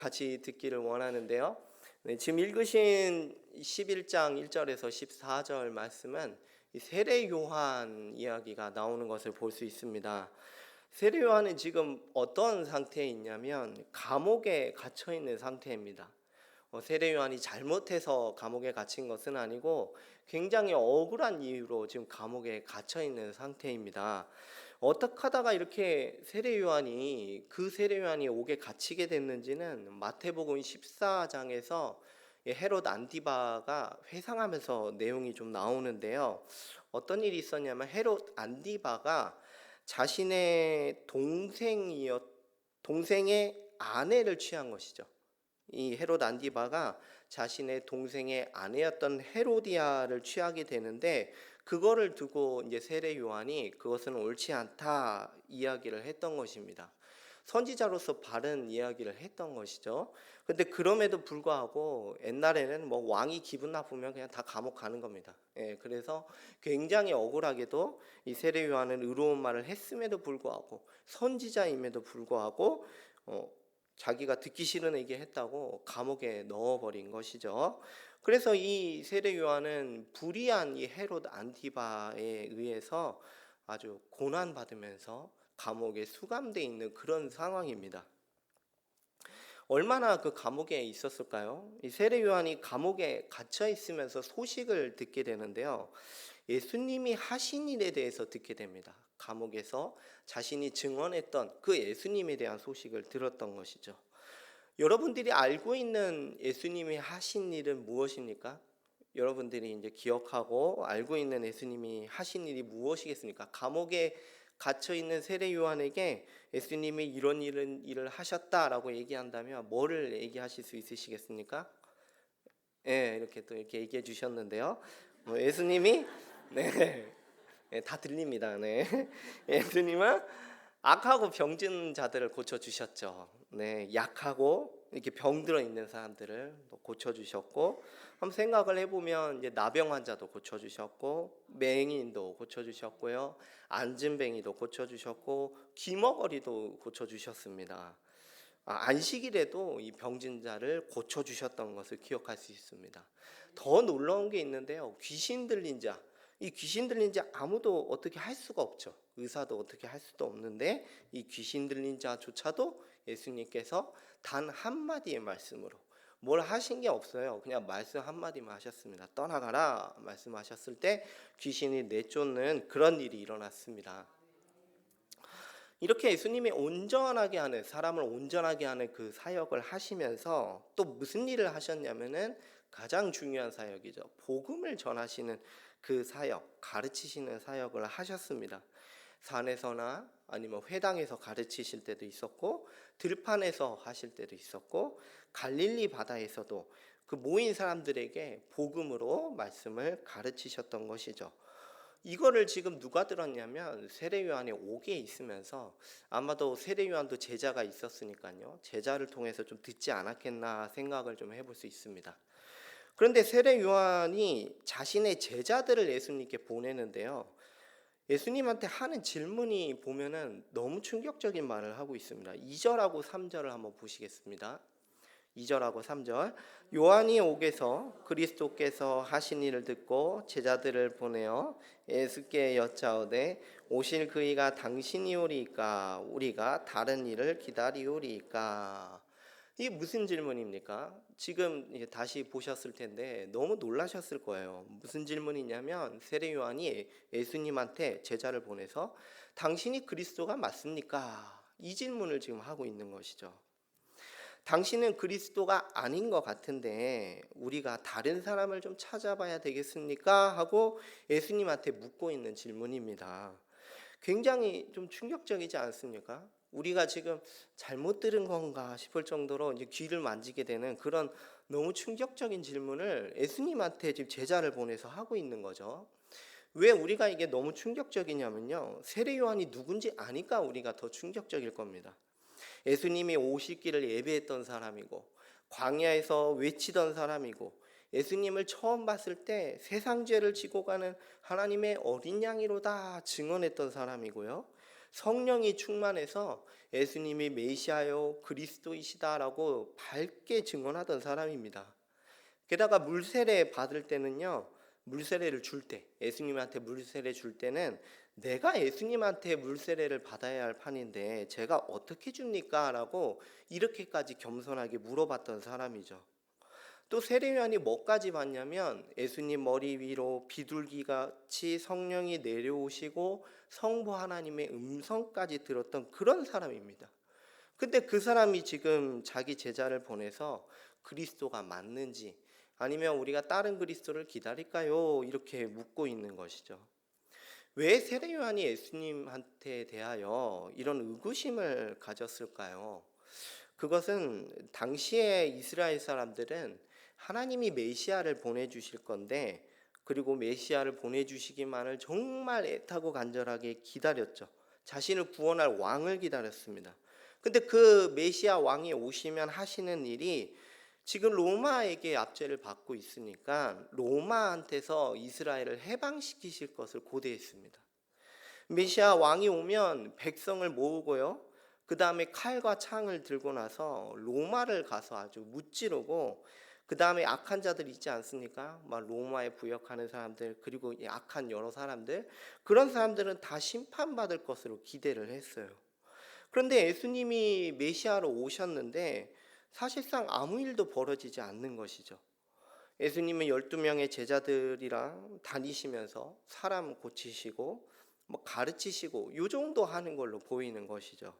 같이 듣기를 원하는데요. 네, 지금 읽으신 11장 1절에서 14절 말씀은 이 세례 요한 이야기가 나오는 것을 볼 수 있습니다. 세례 요한은 지금 어떤 상태에 있냐면 감옥에 갇혀 있는 상태입니다. 세례 요한이 잘못해서 감옥에 갇힌 것은 아니고 굉장히 억울한 이유로 지금 감옥에 갇혀 있는 상태입니다. 어떻게 하다가 이렇게 세례 요한이 옥에 갇히게 됐는지는 마태복음 14장에서 헤롯 안디바가 회상하면서 내용이 좀 나오는데요. 어떤 일이 있었냐면 헤롯 안디바가 자신의 동생의 아내를 취한 것이죠. 이 헤롯 안디바가 자신의 동생의 아내였던 헤로디아를 취하게 되는데, 그거를 두고 이제 세례 요한이 그것은 옳지 않다 이야기를 했던 것입니다. 선지자로서 바른 이야기를 했던 것이죠. 근데 그럼에도 불구하고 옛날에는 뭐 왕이 기분 나쁘면 그냥 다 감옥 가는 겁니다. 그래서 굉장히 억울하게도 이 세례 요한은 의로운 말을 했음에도 불구하고, 선지자임에도 불구하고 자기가 듣기 싫은 얘기했다고 감옥에 넣어버린 것이죠. 그래서 이 세례 요한은 불의한 이 헤롯 안티바에 의해서 아주 고난 받으면서 감옥에 수감되어 있는 그런 상황입니다. 얼마나 그 감옥에 있었을까요? 이 세례 요한이 감옥에 갇혀 있으면서 소식을 듣게 되는데요. 예수님이 하신 일에 대해서 듣게 됩니다. 감옥에서 자신이 증언했던 그 예수님에 대한 소식을 들었던 것이죠. 여러분들이 알고 있는 예수님이 하신 일은 무엇입니까? 여러분들이 이제 기억하고 알고 있는 예수님이 하신 일이 무엇이겠습니까? 감옥에 갇혀 있는 세례 요한에게 예수님이 이런 일을 하셨다라고 얘기한다면 뭐를 얘기하실 수 있으시겠습니까? 이렇게 또 이렇게 얘기해 주셨는데요. 예수님이 다 들립니다. 네. 예수님은 악하고 병든 자들을 고쳐 주셨죠. 약하고 이렇게 병들어 있는 사람들을 고쳐 주셨고, 한번 생각을 해보면 이제 나병 환자도 고쳐 주셨고, 맹인도 고쳐 주셨고요, 안진뱅이도 고쳐 주셨고, 귀머거리도 고쳐 주셨습니다. 안식일에도 이 병진 자를 고쳐 주셨던 것을 기억할 수 있습니다. 더 놀라운 게 있는데요. 귀신 들린 자, 이 귀신 들린 자 아무도 어떻게 할 수가 없죠. 의사도 어떻게 할 수도 없는데 이 귀신 들린 자조차도 예수님께서 단 한마디의 말씀으로, 뭘 하신 게 없어요. 그냥 말씀 한마디만 하셨습니다. 떠나가라 말씀하셨을 때 귀신이 내쫓는 그런 일이 일어났습니다. 이렇게 예수님이 사람을 온전하게 하는 그 사역을 하시면서 또 무슨 일을 하셨냐면은 가장 중요한 사역이죠. 복음을 전하시는 그 사역, 가르치시는 사역을 하셨습니다. 산에서나 아니면 회당에서 가르치실 때도 있었고, 들판에서 하실 때도 있었고, 갈릴리 바다에서도 그 모인 사람들에게 복음으로 말씀을 가르치셨던 것이죠. 이거를 지금 누가 들었냐면 세례 요한이 옥에 있으면서, 아마도 세례 요한도 제자가 있었으니까요, 제자를 통해서 좀 듣지 않았겠나 생각을 좀 해볼 수 있습니다. 그런데 세례 요한이 자신의 제자들을 예수님께 보내는데요, 예수님한테 하는 질문이 보면은 너무 충격적인 말을 하고 있습니다. 2절하고 3절을 한번 보시겠습니다. 2절하고 3절. 요한이 옥에서 그리스도께서 하신 일을 듣고 제자들을 보내어 예수께 여짜오되 오실 그이가 당신이오리이까 우리가 다른 일을 기다리오리이까. 이게 무슨 질문입니까? 지금 다시 보셨을 텐데 너무 놀라셨을 거예요. 무슨 질문이냐면 세례 요한이 예수님한테 제자를 보내서 당신이 그리스도가 맞습니까? 이 질문을 지금 하고 있는 것이죠. 당신은 그리스도가 아닌 것 같은데 우리가 다른 사람을 좀 찾아봐야 되겠습니까? 하고 예수님한테 묻고 있는 질문입니다. 굉장히 좀 충격적이지 않습니까? 우리가 지금 잘못 들은 건가 싶을 정도로 이제 귀를 만지게 되는 그런 너무 충격적인 질문을 예수님한테 지금 제자를 보내서 하고 있는 거죠. 왜 우리가 이게 너무 충격적이냐면요, 세례 요한이 누군지 아니까 우리가 더 충격적일 겁니다. 예수님이 오실 길을 예배했던 사람이고, 광야에서 외치던 사람이고, 예수님을 처음 봤을 때 세상 죄를 지고 가는 하나님의 어린 양이로다 증언했던 사람이고요, 성령이 충만해서 예수님이 메시아요 그리스도이시다라고 밝게 증언하던 사람입니다. 게다가 물세례 받을 때는요, 물세례를 줄 때, 예수님한테 물세례 줄 때는 내가 예수님한테 물세례를 받아야 할 판인데 제가 어떻게 줍니까? 라고 이렇게까지 겸손하게 물어봤던 사람이죠. 또 세례요한이 뭐까지 받냐면 예수님 머리 위로 비둘기같이 성령이 내려오시고 성부 하나님의 음성까지 들었던 그런 사람입니다. 근데 그 사람이 지금 자기 제자를 보내서 그리스도가 맞는지 아니면 우리가 다른 그리스도를 기다릴까요? 이렇게 묻고 있는 것이죠. 왜 세례요한이 예수님한테 대하여 이런 의구심을 가졌을까요? 그것은 당시에 이스라엘 사람들은 하나님이 메시아를 보내주실 건데, 그리고 메시아를 보내주시기만을 정말 애타고 간절하게 기다렸죠. 자신을 구원할 왕을 기다렸습니다. 근데 그 메시아 왕이 오시면 하시는 일이 지금 로마에게 압제를 받고 있으니까 로마한테서 이스라엘을 해방시키실 것을 고대했습니다. 메시아 왕이 오면 백성을 모으고요, 그 다음에 칼과 창을 들고 나서 로마를 가서 아주 무찌르고, 그 다음에 악한 자들 있지 않습니까? 막 로마에 부역하는 사람들, 그리고 악한 여러 사람들, 그런 사람들은 다 심판받을 것으로 기대를 했어요. 그런데 예수님이 메시아로 오셨는데 사실상 아무 일도 벌어지지 않는 것이죠. 예수님은 12명의 제자들이랑 다니시면서 사람 고치시고 뭐 가르치시고 요 정도 하는 걸로 보이는 것이죠.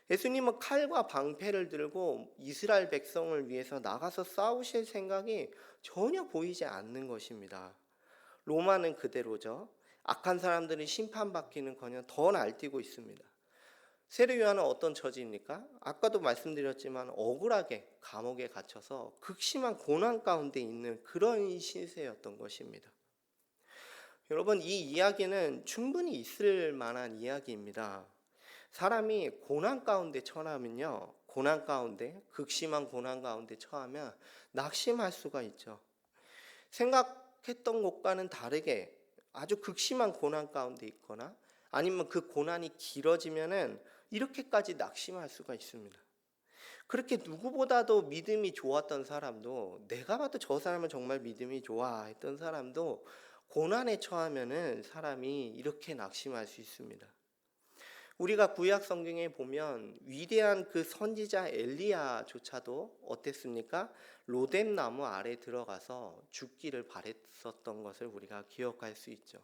예수님은 칼과 방패를 들고 이스라엘 백성을 위해서 나가서 싸우실 생각이 전혀 보이지 않는 것입니다. 로마는 그대로죠. 악한 사람들이 심판받기는커녕 더 날뛰고 있습니다. 세례 요한은 어떤 처지입니까? 아까도 말씀드렸지만 억울하게 감옥에 갇혀서 극심한 고난 가운데 있는 그런 신세였던 것입니다. 여러분, 이 이야기는 충분히 있을 만한 이야기입니다. 사람이 고난 가운데 처하면요, 고난 가운데, 극심한 고난 가운데 처하면 낙심할 수가 있죠. 생각했던 것과는 다르게 아주 극심한 고난 가운데 있거나 아니면 그 고난이 길어지면은 이렇게까지 낙심할 수가 있습니다. 그렇게 누구보다도 믿음이 좋았던 사람도, 내가 봐도 저 사람은 정말 믿음이 좋아 했던 사람도 고난에 처하면은 사람이 이렇게 낙심할 수 있습니다. 우리가 구약 성경에 보면 위대한 그 선지자 엘리야조차도 어땠습니까? 로뎀 나무 아래 들어가서 죽기를 바랬었던 것을 우리가 기억할 수 있죠.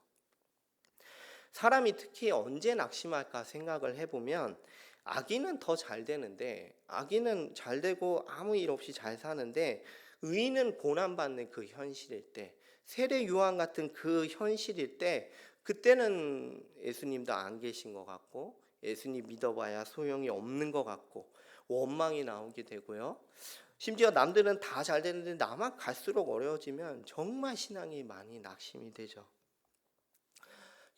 사람이 특히 언제 낙심할까 생각을 해보면, 악인은 더 잘 되는데, 악인은 잘 되고 아무 일 없이 잘 사는데 의인은 고난받는 그 현실일 때, 세례 요한 같은 그 현실일 때, 그때는 예수님도 안 계신 것 같고 예수님 믿어봐야 소용이 없는 것 같고 원망이 나오게 되고요, 심지어 남들은 다 잘 되는데 나만 갈수록 어려워지면 정말 신앙이 많이 낙심이 되죠.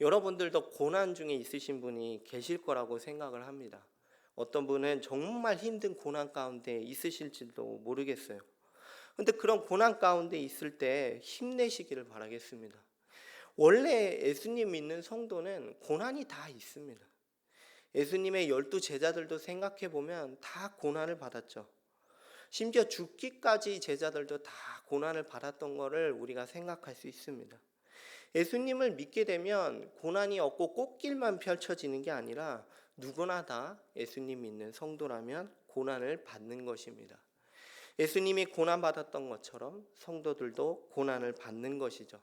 여러분들도 고난 중에 있으신 분이 계실 거라고 생각을 합니다. 어떤 분은 정말 힘든 고난 가운데 있으실지도 모르겠어요. 근데 그런 고난 가운데 있을 때 힘내시기를 바라겠습니다. 원래 예수님 믿는 성도는 고난이 다 있습니다. 예수님의 12 제자들도 생각해 보면 다 고난을 받았죠. 심지어 죽기까지 제자들도 다 고난을 받았던 것을 우리가 생각할 수 있습니다. 예수님을 믿게 되면 고난이 없고 꽃길만 펼쳐지는 게 아니라 누구나 다 예수님 믿는 성도라면 고난을 받는 것입니다. 예수님이 고난받았던 것처럼 성도들도 고난을 받는 것이죠.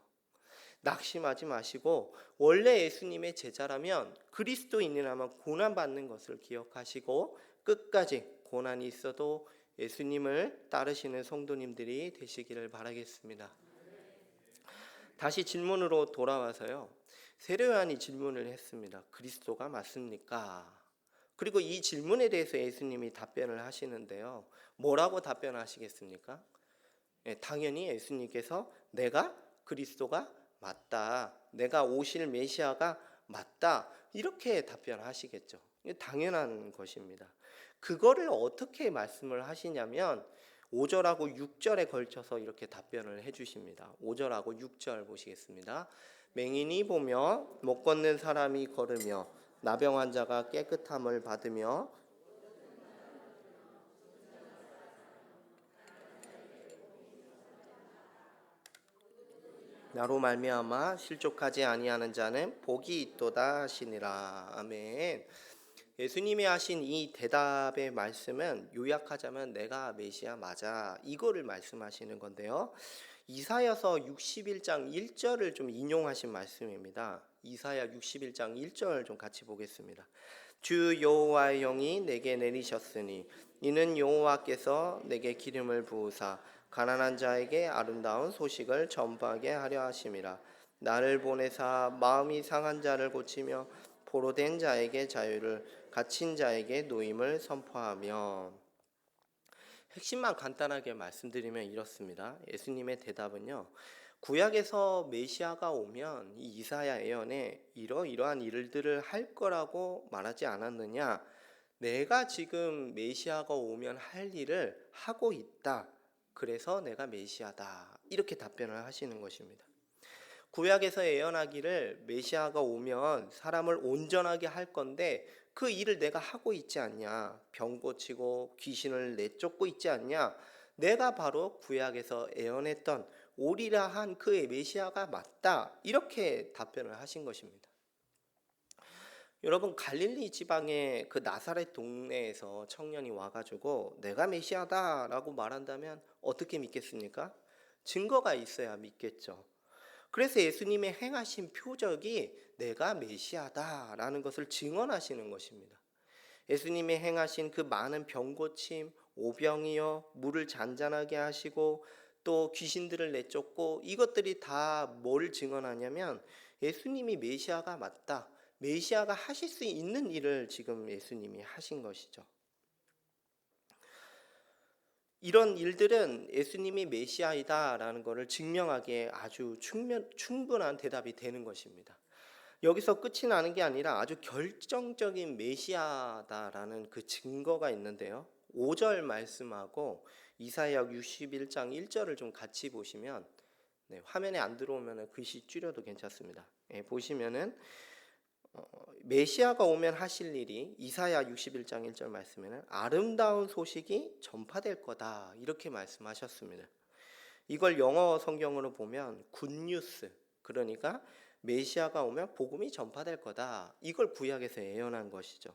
낙심하지 마시고 원래 예수님의 제자라면, 그리스도인이라면 고난받는 것을 기억하시고 끝까지 고난이 있어도 예수님을 따르시는 성도님들이 되시기를 바라겠습니다. 다시 질문으로 돌아와서요, 세례 요한이 질문을 했습니다. 그리스도가 맞습니까? 그리고 이 질문에 대해서 예수님이 답변을 하시는데요, 뭐라고 답변하시겠습니까? 당연히 예수님께서 내가 그리스도가 맞다, 내가 오실 메시아가 맞다, 이렇게 답변하시겠죠. 당연한 것입니다. 그거를 어떻게 말씀을 하시냐면 5절하고 6절에 걸쳐서 이렇게 답변을 해주십니다. 5절하고 6절 보시겠습니다. 맹인이 보며 못 걷는 사람이 걸으며 나병 환자가 깨끗함을 받으며 나로 말미암아 실족하지 아니하는 자는 복이 있도다 하시니라. 아멘. 예수님이 하신 이 대답의 말씀은 요약하자면 내가 메시아 맞아, 이거를 말씀하시는 건데요. 이사야서 61장 1절을 좀 인용하신 말씀입니다. 이사야 61장 1절 좀 같이 보겠습니다. 주 여호와의 영이 내게 내리셨으니 이는 여호와께서 내게 기름을 부으사 가난한 자에게 아름다운 소식을 전파하게 하려 하심이라. 나를 보내사 마음이 상한 자를 고치며 포로된 자에게 자유를, 갇힌 자에게 노임을 선포하며. 핵심만 간단하게 말씀드리면 이렇습니다. 예수님의 대답은요, 구약에서 메시아가 오면 이 이사야 예언에 이러이러한 일들을 할 거라고 말하지 않았느냐, 내가 지금 메시아가 오면 할 일을 하고 있다, 그래서 내가 메시아다, 이렇게 답변을 하시는 것입니다. 구약에서 예언하기를 메시아가 오면 사람을 온전하게 할 건데 그 일을 내가 하고 있지 않냐, 병 고치고 귀신을 내쫓고 있지 않냐, 내가 바로 구약에서 예언했던 오리라 한 그의 메시아가 맞다, 이렇게 답변을 하신 것입니다. 여러분, 갈릴리 지방의 그 나사렛 동네에서 청년이 와가지고 내가 메시아다 라고 말한다면 어떻게 믿겠습니까? 증거가 있어야 믿겠죠. 그래서 예수님의 행하신 표적이 내가 메시아다라는 것을 증언하시는 것입니다. 예수님이 행하신 그 많은 병고침, 오병이어, 물을 잔잔하게 하시고 또 귀신들을 내쫓고, 이것들이 다 뭘 증언하냐면 예수님이 메시아가 맞다, 메시아가 하실 수 있는 일을 지금 예수님이 하신 것이죠. 이런 일들은 예수님이 메시아이다라는 것을 증명하기에 아주 충분한 대답이 되는 것입니다. 여기서 끝이 나는 게 아니라 아주 결정적인 메시아다라는 그 증거가 있는데요. 5절 말씀하고 이사야 61장 1절을 좀 같이 보시면, 화면에 안 들어오면 글씨 줄여도 괜찮습니다. 보시면은 메시아가 오면 하실 일이 이사야 61장 1절 말씀에는 아름다운 소식이 전파될 거다, 이렇게 말씀하셨습니다. 이걸 영어 성경으로 보면 굿뉴스, 그러니까 메시아가 오면 복음이 전파될 거다, 이걸 구약에서 예언한 것이죠.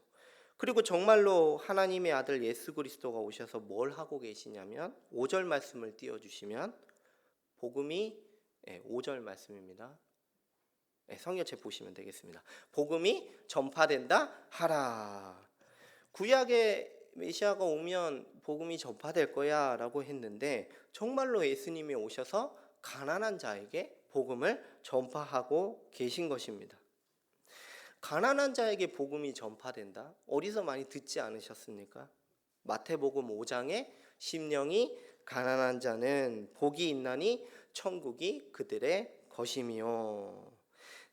그리고 정말로 하나님의 아들 예수 그리스도가 오셔서 뭘 하고 계시냐면 5절 말씀을 띄워주시면 복음이, 5절 말씀입니다. 성경책 보시면 되겠습니다. 복음이 전파된다 하라. 구약에 메시아가 오면 복음이 전파될 거야 라고 했는데 정말로 예수님이 오셔서 가난한 자에게 복음을 전파하고 계신 것입니다. 가난한 자에게 복음이 전파된다? 어디서 많이 듣지 않으셨습니까? 마태복음 5장에 심령이 가난한 자는 복이 있나니 천국이 그들의 것이며.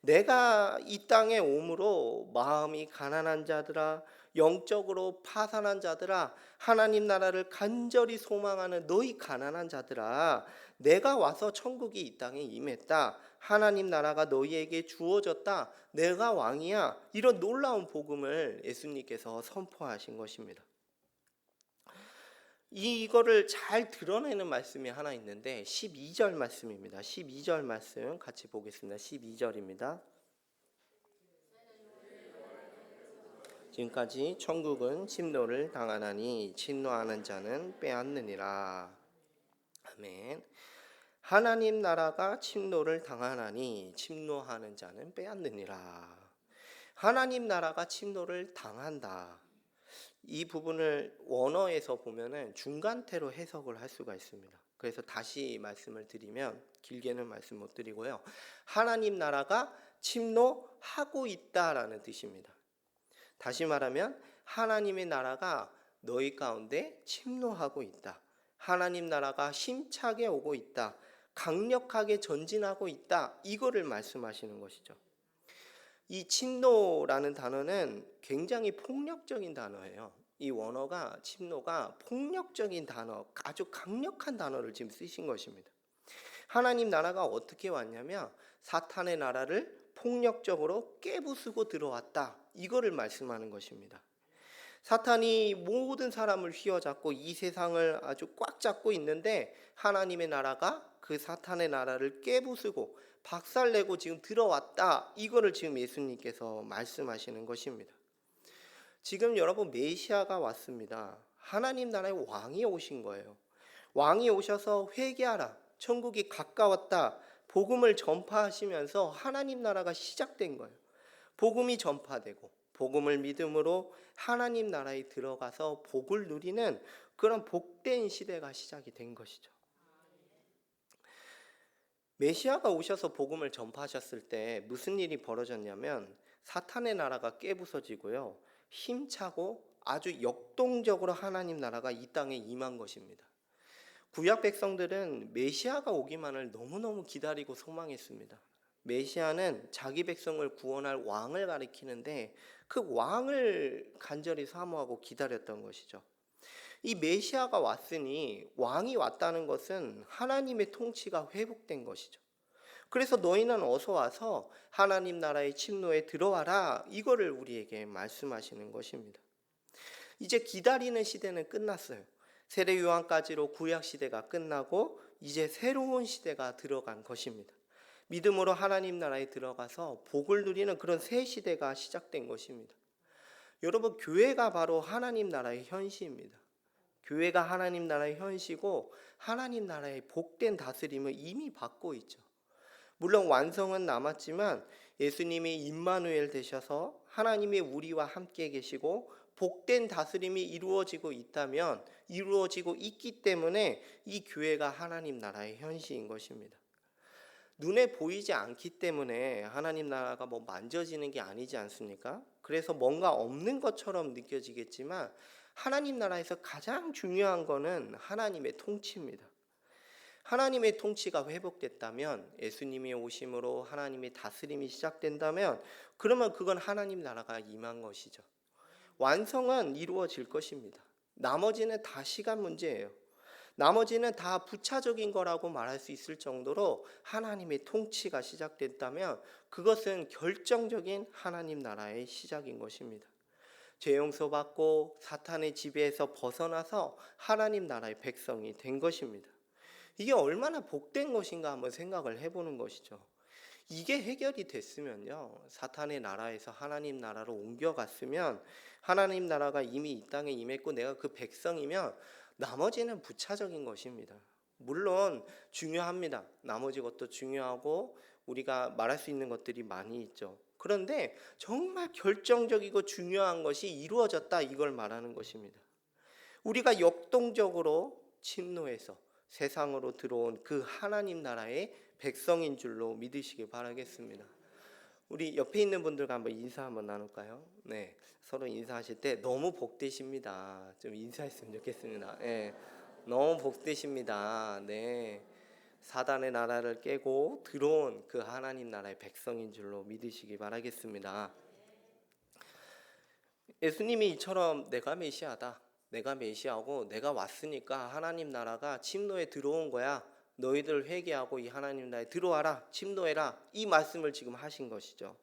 내가 이 땅에 오므로 마음이 가난한 자들아, 영적으로 파산한 자들아, 하나님 나라를 간절히 소망하는 너희 가난한 자들아, 내가 와서 천국이 이 땅에 임했다, 하나님 나라가 너희에게 주어졌다, 내가 왕이야, 이런 놀라운 복음을 예수님께서 선포하신 것입니다. 이거를 잘 드러내는 말씀이 하나 있는데 12절 말씀입니다. 12절 말씀 같이 보겠습니다. 12절입니다. 지금까지 천국은 침노를 당하나니 침노하는 자는 빼앗느니라. 아멘. 하나님 나라가 침노를 당하나니 침노하는 자는 빼앗느니라. 하나님 나라가 침노를 당한다. 이 부분을 원어에서 보면은 중간태로 해석을 할 수가 있습니다. 그래서 다시 말씀을 드리면, 길게는 말씀 못 드리고요, 하나님 나라가 침노하고 있다라는 뜻입니다. 다시 말하면 하나님의 나라가 너희 가운데 침노하고 있다, 하나님 나라가 힘차게 오고 있다, 강력하게 전진하고 있다, 이거를 말씀하시는 것이죠. 이 침노라는 단어는 굉장히 폭력적인 단어예요. 이 원어가, 침노가 폭력적인 단어, 아주 강력한 단어를 지금 쓰신 것입니다. 하나님 나라가 어떻게 왔냐면 사탄의 나라를 폭력적으로 깨부수고 들어왔다. 이거를 말씀하는 것입니다. 사탄이 모든 사람을 휘어잡고 이 세상을 아주 꽉 잡고 있는데 하나님의 나라가 그 사탄의 나라를 깨부수고 박살내고 지금 들어왔다. 이거를 지금 예수님께서 말씀하시는 것입니다. 지금 여러분 메시아가 왔습니다. 하나님 나라의 왕이 오신 거예요. 왕이 오셔서 회개하라. 천국이 가까웠다. 복음을 전파하시면서 하나님 나라가 시작된 거예요. 복음이 전파되고 복음을 믿음으로 하나님 나라에 들어가서 복을 누리는 그런 복된 시대가 시작이 된 것이죠. 메시아가 오셔서 복음을 전파하셨을 때 무슨 일이 벌어졌냐면 사탄의 나라가 깨부서지고요. 힘차고 아주 역동적으로 하나님 나라가 이 땅에 임한 것입니다. 구약 백성들은 메시아가 오기만을 너무너무 기다리고 소망했습니다. 메시아는 자기 백성을 구원할 왕을 가리키는데 그 왕을 간절히 사모하고 기다렸던 것이죠. 이 메시아가 왔으니 왕이 왔다는 것은 하나님의 통치가 회복된 것이죠. 그래서 너희는 어서 와서 하나님 나라의 침노에 들어와라. 이거를 우리에게 말씀하시는 것입니다. 이제 기다리는 시대는 끝났어요. 세례 요한까지로 구약 시대가 끝나고 이제 새로운 시대가 들어간 것입니다. 믿음으로 하나님 나라에 들어가서 복을 누리는 그런 새 시대가 시작된 것입니다. 여러분, 교회가 바로 하나님 나라의 현시입니다. 교회가 하나님 나라의 현시고 하나님 나라의 복된 다스림을 이미 받고 있죠. 물론 완성은 남았지만 예수님이 임마누엘 되셔서 하나님이 우리와 함께 계시고 복된 다스림이 이루어지고 있다면 이루어지고 있기 때문에 이 교회가 하나님 나라의 현시인 것입니다. 눈에 보이지 않기 때문에 하나님 나라가 뭐 만져지는 게 아니지 않습니까? 그래서 뭔가 없는 것처럼 느껴지겠지만 하나님 나라에서 가장 중요한 거는 하나님의 통치입니다. 하나님의 통치가 회복됐다면, 예수님의 오심으로 하나님의 다스림이 시작된다면 그러면 그건 하나님 나라가 임한 것이죠. 완성은 이루어질 것입니다. 나머지는 다 시간 문제예요. 나머지는 다 부차적인 거라고 말할 수 있을 정도로 하나님의 통치가 시작됐다면 그것은 결정적인 하나님 나라의 시작인 것입니다. 죄 용서받고 사탄의 지배에서 벗어나서 하나님 나라의 백성이 된 것입니다. 이게 얼마나 복된 것인가 한번 생각을 해보는 것이죠. 이게 해결이 됐으면요, 사탄의 나라에서 하나님 나라로 옮겨갔으면 하나님 나라가 이미 이 땅에 임했고 내가 그 백성이면 나머지는 부차적인 것입니다. 물론 중요합니다. 나머지 것도 중요하고 우리가 말할 수 있는 것들이 많이 있죠. 그런데 정말 결정적이고 중요한 것이 이루어졌다, 이걸 말하는 것입니다. 우리가 역동적으로 침노해서 세상으로 들어온 그 하나님 나라의 백성인 줄로 믿으시기 바라겠습니다. 우리 옆에 있는 분들과 한번 인사 한번 나눌까요? 네, 서로 인사하실 때 너무 복되십니다. 좀 인사했으면 좋겠습니다. 네, 너무 복되십니다. 네, 사단의 나라를 깨고 들어온 그 하나님 나라의 백성인 줄로 믿으시기 바라겠습니다. 예수님이 이처럼 내가 메시아다, 내가 메시아고 내가 왔으니까 하나님 나라가 침노에 들어온 거야, 너희들 회개하고 이 하나님 나라에 들어와라, 침노해라, 이 말씀을 지금 하신 것이죠.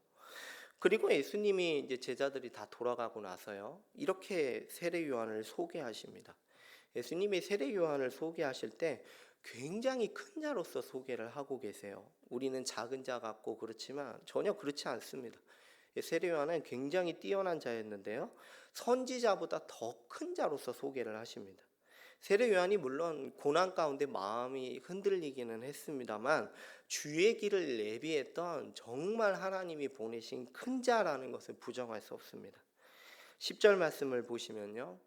그리고 예수님이 이제 제자들이 다 돌아가고 나서요, 이렇게 세례 요한을 소개하십니다. 예수님이 세례 요한을 소개하실 때 굉장히 큰 자로서 소개를 하고 계세요. 우리는 작은 자 같고 그렇지만 전혀 그렇지 않습니다. 세례 요한은 굉장히 뛰어난 자였는데요, 선지자보다 더 큰 자로서 소개를 하십니다. 세례 요한이 물론 고난 가운데 마음이 흔들리기는 했습니다만 주의 길을 예비했던 정말 하나님이 보내신 큰 자라는 것을 부정할 수 없습니다. 10절 말씀을 보시면요,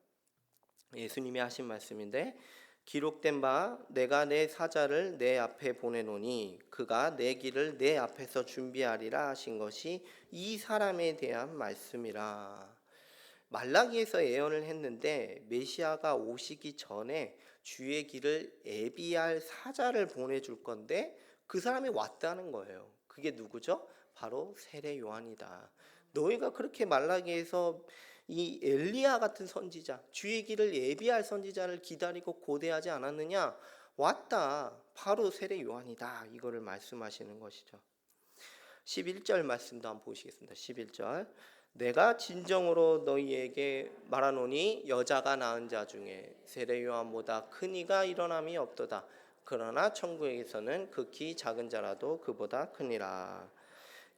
예수님이 하신 말씀인데, 기록된 바 내가 내 사자를 내 앞에 보내노니 그가 내 길을 내 앞에서 준비하리라 하신 것이 이 사람에 대한 말씀이라. 말라기에서 예언을 했는데 메시아가 오시기 전에 주의 길을 예비할 사자를 보내줄 건데 그 사람이 왔다는 거예요. 그게 누구죠? 바로 세례 요한이다. 너희가 그렇게 말라기에서 이 엘리야 같은 선지자, 주의 길을 예비할 선지자를 기다리고 고대하지 않았느냐? 왔다. 바로 세례 요한이다. 이거를 말씀하시는 것이죠. 11절 말씀도 한번 보시겠습니다. 11절. 내가 진정으로 너희에게 말하노니 여자가 낳은 자 중에 세례 요한보다 큰 이가 일어남이 없도다. 그러나 천국에서는 극히 작은 자라도 그보다 크니라.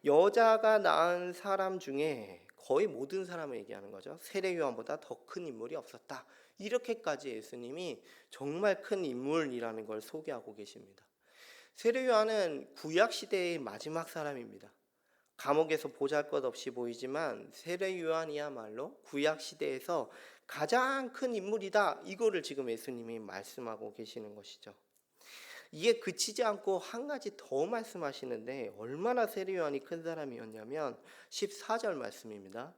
여자가 낳은 사람 중에 거의 모든 사람을 얘기하는 거죠. 세례 요한보다 더 큰 인물이 없었다. 이렇게까지 예수님이 정말 큰 인물이라는 걸 소개하고 계십니다. 세례 요한은 구약 시대의 마지막 사람입니다. 감옥에서 보잘것없이 보이지만 세례 요한이야말로 구약 시대에서 가장 큰 인물이다. 이거를 지금 예수님이 말씀하고 계시는 것이죠. 이게 그치지 않고 한 가지 더 말씀하시는데 얼마나 세례 요한이 큰 사람이었냐면 14절 말씀입니다.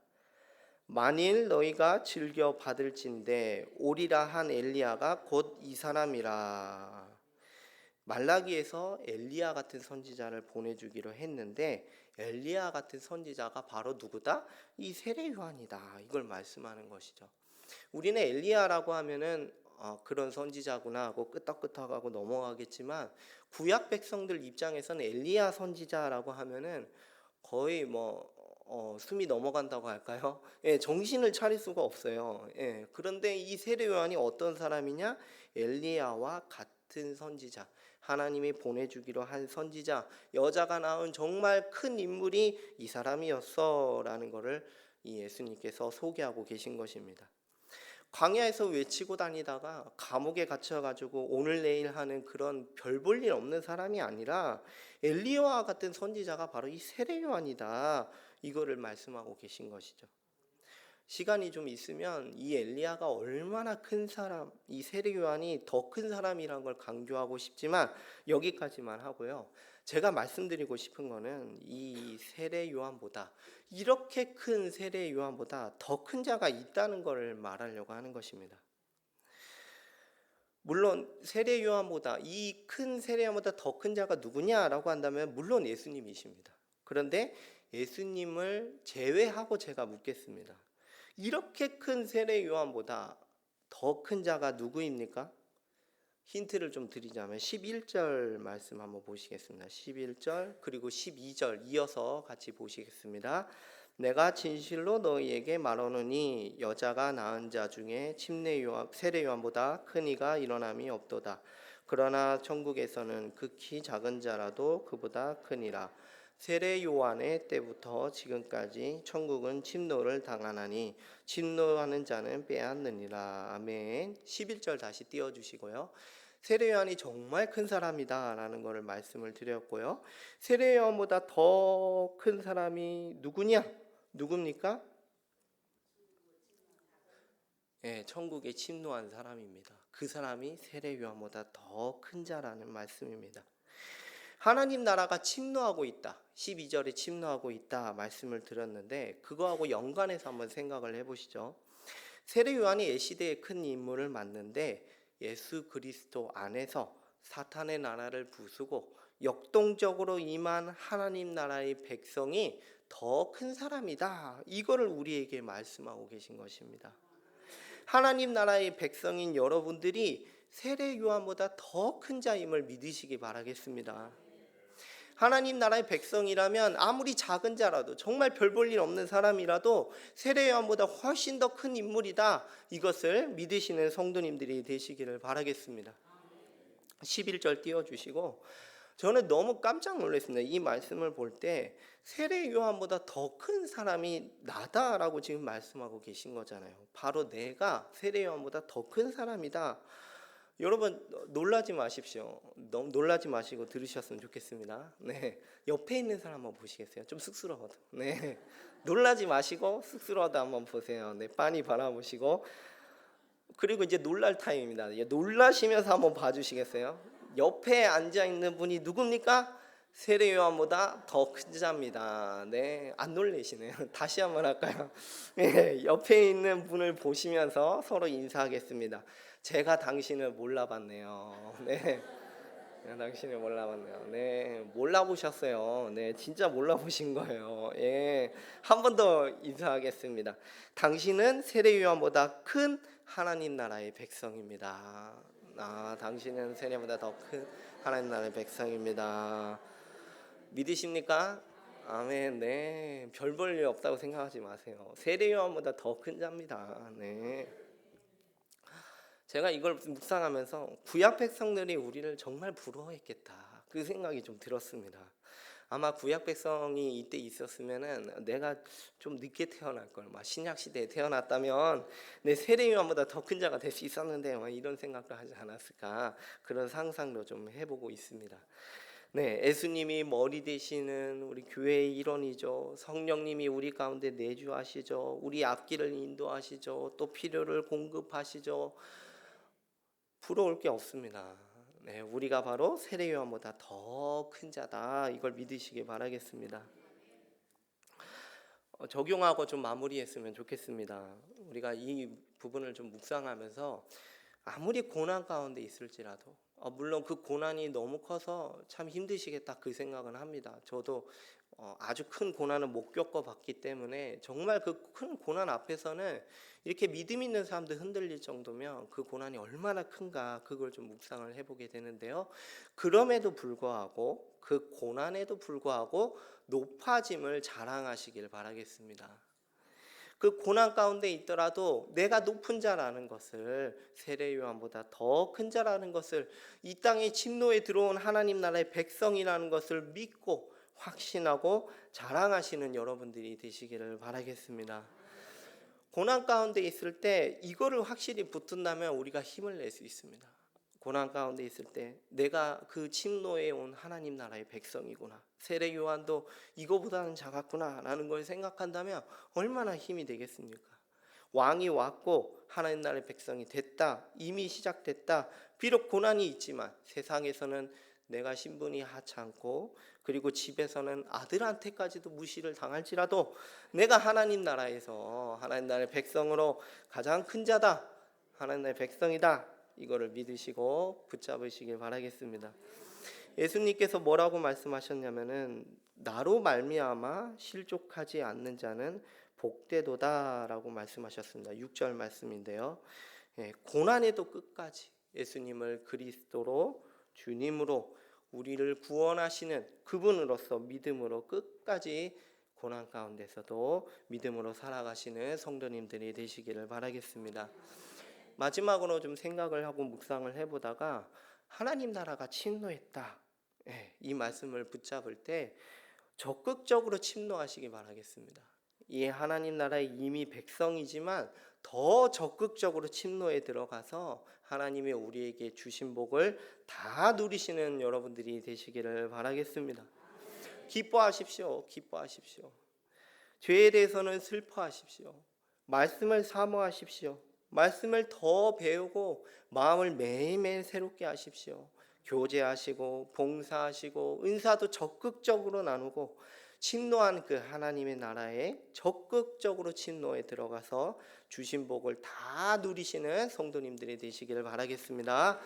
만일 너희가 즐겨 받을진대 오리라 한 엘리야가 곧 이 사람이라. 말라기에서 엘리야 같은 선지자를 보내주기로 했는데 엘리야 같은 선지자가 바로 누구다? 이 세례 요한이다. 이걸 말씀하는 것이죠. 우리는 엘리야라고 하면은 그런 선지자구나 하고 끄떡끄떡하고 넘어가겠지만 구약 백성들 입장에서는 엘리야 선지자라고 하면은 거의 숨이 넘어간다고 할까요? 예, 정신을 차릴 수가 없어요. 예, 그런데 이 세례 요한이 어떤 사람이냐? 엘리야와 같은 선지자, 하나님이 보내주기로 한 선지자, 여자가 낳은 정말 큰 인물이 이 사람이었어라는 것을 이 예수님께서 소개하고 계신 것입니다. 광야에서 외치고 다니다가 감옥에 갇혀가지고 오늘 내일 하는 그런 별 볼 일 없는 사람이 아니라 엘리야와 같은 선지자가 바로 이 세례 요한이다. 이거를 말씀하고 계신 것이죠. 시간이 좀 있으면 이 엘리야가 얼마나 큰 사람, 이 세례 요한이 더 큰 사람이라는 걸 강조하고 싶지만 여기까지만 하고요. 제가 말씀드리고 싶은 거는 이 세례 요한보다 이렇게 큰 세례 요한보다 더 큰 자가 있다는 걸 말하려고 하는 것입니다. 물론 세례 요한보다 이 큰 세례 요한보다 더 큰 자가 누구냐라고 한다면 물론 예수님이십니다. 그런데 예수님을 제외하고 제가 묻겠습니다. 이렇게 큰 세례 요한보다 더 큰 자가 누구입니까? 힌트를 좀 드리자면 11절 말씀 한번 보시겠습니다. 11절 그리고 12절 이어서 같이 보시겠습니다. 내가 진실로 너희에게 말하노니 여자가 낳은 자 중에 세례 요한보다 큰 이가 일어남이 없도다. 그러나 천국에서는 극히 작은 자라도 그보다 크니라. 세례 요한의 때부터 지금까지 천국은 침노를 당하나니 침노하는 자는 빼앗느니라. 아멘. 11절 다시 띄워주시고요. 세례 요한이 정말 큰 사람이다 라는 것을 말씀을 드렸고요. 세례 요한보다 더 큰 사람이 누구냐? 누굽니까? 예, 천국에 침노한 사람입니다. 그 사람이 세례 요한보다 더 큰 자라는 말씀입니다. 하나님 나라가 침노하고 있다. 12절에 침노하고 있다 말씀을 드렸는데 그거하고 연관해서 한번 생각을 해보시죠. 세례 요한이 예시대의 큰 인물을 맡는데 예수 그리스도 안에서 사탄의 나라를 부수고 역동적으로 임한 하나님 나라의 백성이 더 큰 사람이다. 이거를 우리에게 말씀하고 계신 것입니다. 하나님 나라의 백성인 여러분들이 세례 요한보다 더 큰 자임을 믿으시기 바라겠습니다. 하나님 나라의 백성이라면 아무리 작은 자라도 정말 별 볼 일 없는 사람이라도 세례 요한보다 훨씬 더 큰 인물이다. 이것을 믿으시는 성도님들이 되시기를 바라겠습니다. 11절 띄워주시고 저는 너무 깜짝 놀랐습니다. 이 말씀을 볼 때 세례 요한보다 더 큰 사람이 나다라고 지금 말씀하고 계신 거잖아요. 바로 내가 세례 요한보다 더 큰 사람이다. 여러분 놀라지 마십시오. 너무 놀라지 마시고 들으셨으면 좋겠습니다. 네, 옆에 있는 사람 한번 보시겠어요? 좀 쑥스러워도. 네, 놀라지 마시고 쑥스러워도 한번 보세요. 네, 빤히 바라보시고 그리고 이제 놀랄 타임입니다. 놀라시면서 한번 봐주시겠어요? 옆에 앉아 있는 분이 누굽니까? 세례 요한보다 더 큰 자입니다. 네, 안 놀래시네요. 다시 한번 할까요? 네, 옆에 있는 분을 보시면서 서로 인사하겠습니다. 제가 당신을 몰라봤네요. 네, 당신을 몰라봤네요. 네, 몰라보셨어요. 네, 진짜 몰라보신 거예요. 예, 한 번 더 인사하겠습니다. 당신은 세례 요한보다 큰 하나님 나라의 백성입니다. 당신은 세례보다 더 큰 하나님 나라의 백성입니다. 믿으십니까? 아멘. 네, 별 볼 일 없다고 생각하지 마세요. 세례 요한보다 더 큰 자입니다. 네. 제가 이걸 묵상하면서 구약 백성들이 우리를 정말 부러워했겠다, 그 생각이 좀 들었습니다. 아마 구약 백성이 이때 있었으면은 내가 좀 늦게 태어날 걸, 막 신약 시대에 태어났다면 내 세례 요한보다 더 큰 자가 될 수 있었는데, 막 이런 생각도 하지 않았을까, 그런 상상도 좀 해보고 있습니다. 네, 예수님이 머리 되시는 우리 교회의 일원이죠. 성령님이 우리 가운데 내주하시죠. 우리 앞길을 인도하시죠. 또 필요를 공급하시죠. 부러울 게 없습니다. 네, 우리가 바로 세례 요한보다 더 큰 자다, 이걸 믿으시기 바라겠습니다. 적용하고 좀 마무리했으면 좋겠습니다. 우리가 이 부분을 좀 묵상하면서 아무리 고난 가운데 있을지라도, 물론 그 고난이 너무 커서 참 힘드시겠다, 그 생각은 합니다. 저도 아주 큰 고난을 못 겪어봤기 때문에 정말 그 큰 고난 앞에서는 이렇게 믿음 있는 사람들 흔들릴 정도면 그 고난이 얼마나 큰가, 그걸 좀 묵상을 해보게 되는데요. 그럼에도 불구하고, 그 고난에도 불구하고 높아짐을 자랑하시길 바라겠습니다. 그 고난 가운데 있더라도 내가 높은 자라는 것을, 세례 요한보다 더 큰 자라는 것을, 이 땅에 침노에 들어온 하나님 나라의 백성이라는 것을 믿고 확신하고 자랑하시는 여러분들이 되시기를 바라겠습니다. 고난 가운데 있을 때 이거를 확실히 붙든다면 우리가 힘을 낼 수 있습니다. 고난 가운데 있을 때 내가 그 침노에 온 하나님 나라의 백성이구나, 세례 요한도 이거보다는 작았구나 라는 걸 생각한다면 얼마나 힘이 되겠습니까? 왕이 왔고 하나님 나라의 백성이 됐다, 이미 시작됐다. 비록 고난이 있지만 세상에서는 내가 신분이 하찮고, 그리고 집에서는 아들한테까지도 무시를 당할지라도 내가 하나님 나라에서 하나님 나라의 백성으로 가장 큰 자다, 하나님 나라의 백성이다, 이거를 믿으시고 붙잡으시길 바라겠습니다. 예수님께서 뭐라고 말씀하셨냐면은 나로 말미암아 실족하지 않는 자는 복되도다라고 말씀하셨습니다. 6절 말씀인데요. 고난에도 끝까지 예수님을 그리스도로, 주님으로 우리를 구원하시는 그분으로서 믿음으로 끝까지 고난 가운데서도 믿음으로 살아가시는 성도님들이 되시기를 바라겠습니다. 마지막으로 좀 생각을 하고 묵상을 해보다가 하나님 나라가 침노했다, 이 말씀을 붙잡을 때 적극적으로 침노하시기 바라겠습니다. 이 하나님 나라의 이미 백성이지만 더 적극적으로 침노에 들어가서 하나님의 우리에게 주신 복을 다 누리시는 여러분들이 되시기를 바라겠습니다. 기뻐하십시오. 기뻐하십시오. 죄에 대해서는 슬퍼하십시오. 말씀을 사모하십시오. 말씀을 더 배우고 마음을 매일매일 새롭게 하십시오. 교제하시고 봉사하시고 은사도 적극적으로 나누고 침노한 그 하나님의 나라에 적극적으로 침노에 들어가서 주신 복을 다 누리시는 성도님들이 되시기를 바라겠습니다.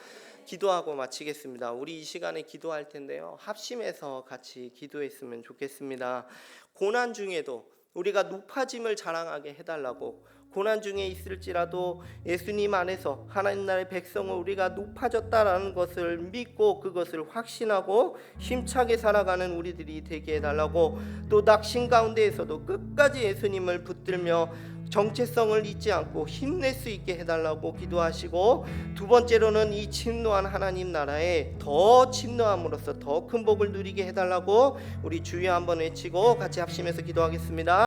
기도하고 마치겠습니다. 우리 이 시간에 기도할 텐데요, 합심해서 같이 기도했으면 좋겠습니다. 고난 중에도 우리가 높아짐을 자랑하게 해달라고, 고난 중에 있을지라도 예수님 안에서 하나님 나라의 백성을 우리가 높아졌다라는 것을 믿고 그것을 확신하고 힘차게 살아가는 우리들이 되게 해달라고, 또 낙심 가운데에서도 끝까지 예수님을 붙들며 정체성을 잊지 않고 힘낼 수 있게 해달라고 기도하시고, 두 번째로는 이 침노한 하나님 나라에 더 침노함으로써 더 큰 복을 누리게 해달라고 우리 주여 한번 외치고 같이 합심해서 기도하겠습니다.